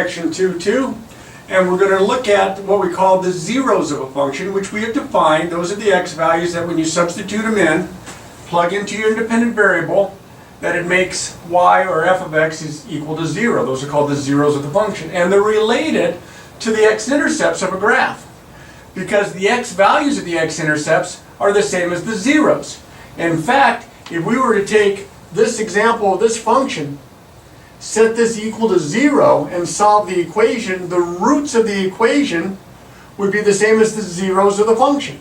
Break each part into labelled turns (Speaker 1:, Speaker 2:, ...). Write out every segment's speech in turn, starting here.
Speaker 1: section 2.2, and we're going to look at what we call the zeros of a function, which we have defined. Those are the x values that when you substitute them in, plug into your independent variable, that it makes y or f of x is equal to 0. Those are called the zeros of the function, and they're related to the x-intercepts of a graph, because the x values of the x-intercepts are the same as the zeros. In fact, if we were to take this example of this function, set this equal to 0 and solve the equation, the roots of the equation would be the same as the zeros of the function.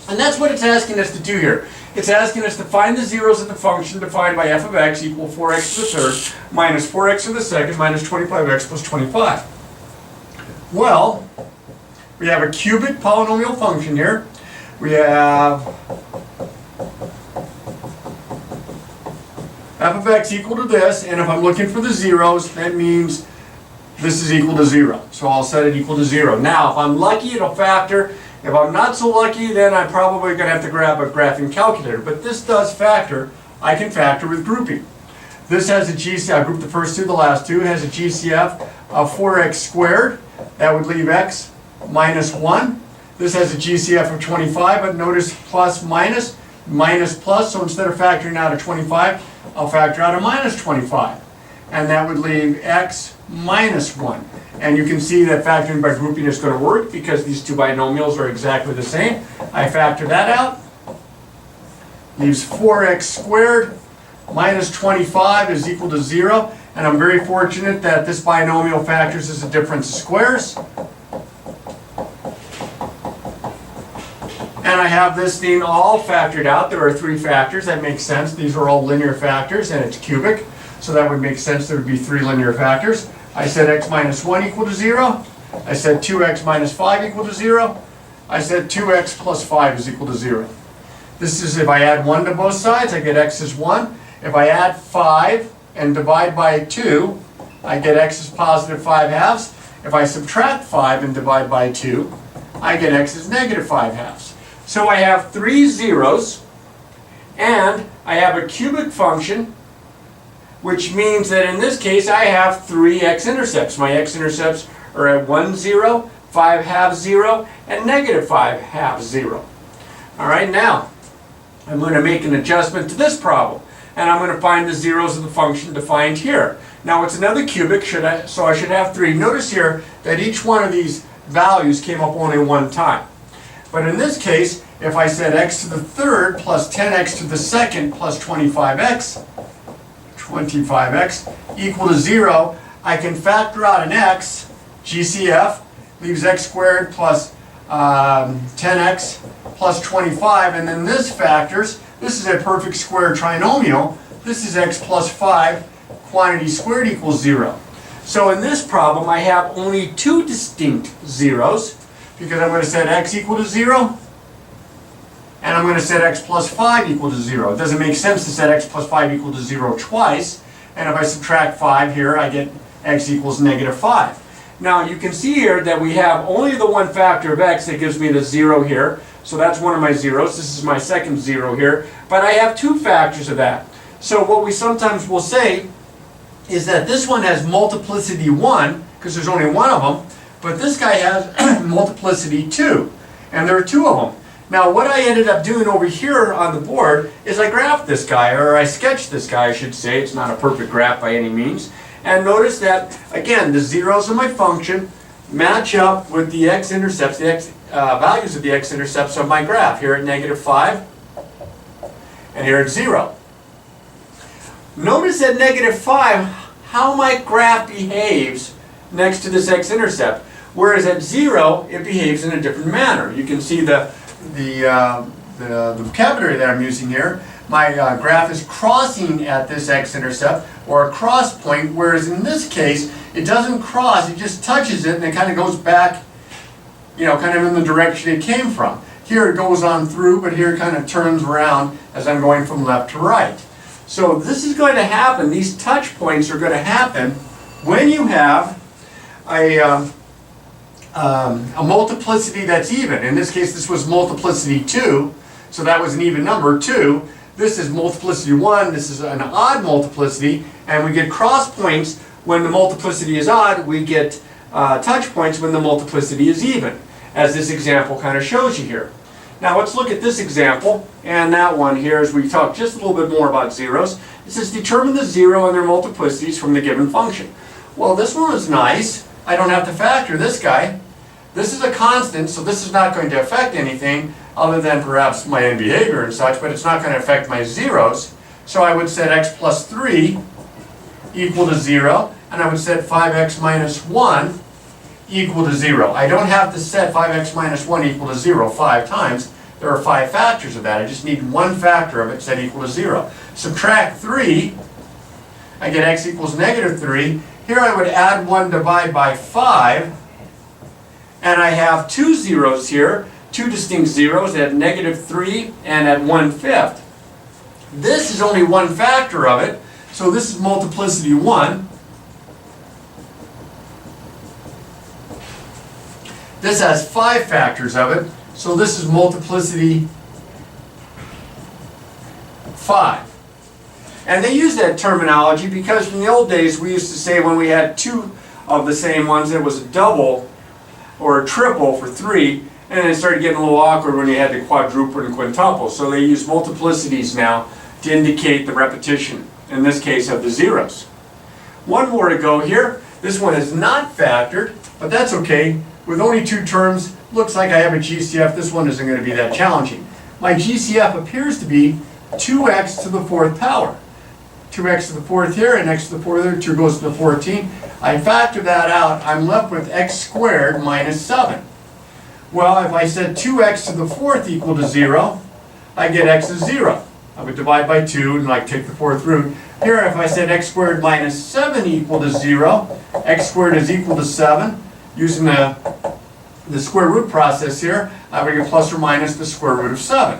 Speaker 1: And that's what it's asking us to do here. It's asking us to find the zeros of the function defined by f of x equal 4x to the third minus 4x to the second minus 25x plus 25. Well, we have a cubic polynomial function here. We have f of x equal to this, and if I'm looking for the zeros, that means this is equal to 0. So I'll set it equal to 0. Now, if I'm lucky, it'll factor. If I'm not so lucky, then I'm probably going to have to grab a graphing calculator. But this does factor. I can factor with grouping. This has a GCF, I grouped the first two, the last two. It has a GCF of 4x squared. That would leave x minus 1. This has a GCF of 25, but notice plus minus, minus plus. So instead of factoring out a 25, I'll factor out a minus 25. And that would leave x minus 1. And you can see that factoring by grouping is going to work because these two binomials are exactly the same. I factor that out. Leaves 4x squared minus 25 is equal to 0. And I'm very fortunate that this binomial factors as a difference of squares. And I have this thing all factored out. There are three factors. That makes sense. These are all linear factors, and it's cubic. So that would make sense. There would be three linear factors. I said x minus 1 equal to 0. I said 2x minus 5 equal to 0. I said 2x plus 5 is equal to 0. This is if I add 1 to both sides, I get x is 1. If I add 5 and divide by 2, I get x is positive 5 halves. If I subtract 5 and divide by 2, I get x is negative 5 halves. So I have three zeros, and I have a cubic function, which means that in this case I have three x-intercepts. My x-intercepts are at 1, 0, 5 halves 0, and negative 5 halves 0. All right, now I'm going to make an adjustment to this problem, and I'm going to find the zeros of the function defined here. Now it's another cubic, so I should have three. Notice here that each one of these values came up only one time. But in this case, if I said x to the third plus 10x to the second plus 25x equal to 0, I can factor out an x, GCF, leaves x squared plus 10x plus 25, and then this factors, this is a perfect square trinomial, this is x plus 5, quantity squared equals 0. So in this problem, I have only two distinct zeros, because I'm going to set x equal to 0, and I'm going to set x plus 5 equal to 0. It doesn't make sense to set x plus 5 equal to 0 twice, and if I subtract 5 here, I get x equals negative 5. Now you can see here that we have only the one factor of x that gives me the 0 here, so that's one of my zeros. This is my second 0 here, but I have two factors of that. So what we sometimes will say is that this one has multiplicity 1, because there's only one of them, but this guy has multiplicity 2, and there are two of them. Now what I ended up doing over here on the board is I graphed this guy, or I sketched this guy I should say. It's not a perfect graph by any means. And notice that, again, the zeros of my function match up with the x-intercepts, the values of the x-intercepts of my graph. Here at negative 5, and here at 0. Notice at negative 5 how my graph behaves next to this x-intercept. Whereas at 0, it behaves in a different manner. You can see the vocabulary that I'm using here. My graph is crossing at this x-intercept, or a cross point, whereas in this case, it doesn't cross, it just touches it, and it kind of goes back, kind of in the direction it came from. Here it goes on through, but here it kind of turns around as I'm going from left to right. So this is going to happen, these touch points are going to happen when you have a multiplicity that's even. In this case, this was multiplicity 2, so that was an even number, 2. This is multiplicity 1, this is an odd multiplicity, and we get cross points when the multiplicity is odd, we get touch points when the multiplicity is even, as this example kind of shows you here. Now let's look at this example and that one here as we talk just a little bit more about zeros. It says determine the zero and their multiplicities from the given function. Well, this one was nice. I don't have to factor this guy. This is a constant, so this is not going to affect anything other than perhaps my end behavior and such, but it's not going to affect my zeros. So I would set x plus 3 equal to 0, and I would set 5x minus 1 equal to 0. I don't have to set 5x minus 1 equal to 0 5 times. There are 5 factors of that. I just need one factor of it set equal to 0. Subtract 3, I get x equals negative 3. Here I would add 1, divide by 5, and I have two zeros here, two distinct zeros at negative 3 and at 1/5. This is only one factor of it, so this is multiplicity 1. This has 5 factors of it, so this is multiplicity 5. And they use that terminology because in the old days we used to say when we had two of the same ones it was a double or a triple for 3, and then it started getting a little awkward when you had the quadruple and quintuple. So they use multiplicities now to indicate the repetition, in this case of the zeros. One more to go here. This one is not factored, but that's okay. With only 2 terms, looks like I have a GCF. This one isn't going to be that challenging. My GCF appears to be 2x to the 4th power. 2x to the 4th here, and x to the 4th there, 2 goes to the 14. I factor that out, I'm left with x squared minus 7. Well, if I said 2x to the 4th equal to 0, I get x is 0. I would divide by 2 and like take the 4th root. Here, if I said x squared minus 7 equal to 0, x squared is equal to 7. Using the square root process here, I would get plus or minus the square root of 7.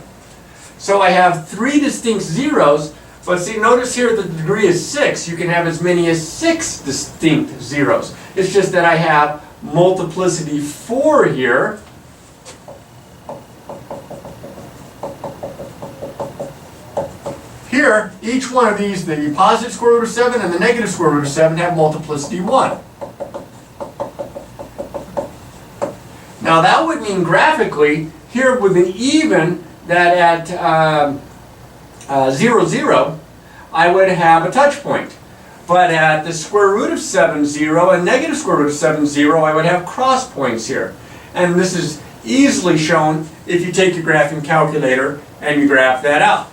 Speaker 1: So I have 3 distinct zeros, but see, notice here the degree is 6. You can have as many as 6 distinct zeros. It's just that I have multiplicity 4 here. Here, each one of these, the positive square root of 7 and the negative square root of 7 have multiplicity 1. Now that would mean graphically, here with an even, that at 0, 0, I would have a touch point. But at the square root of 7, 0, and negative square root of 7, 0, I would have cross points here. And this is easily shown if you take your graphing calculator and you graph that out.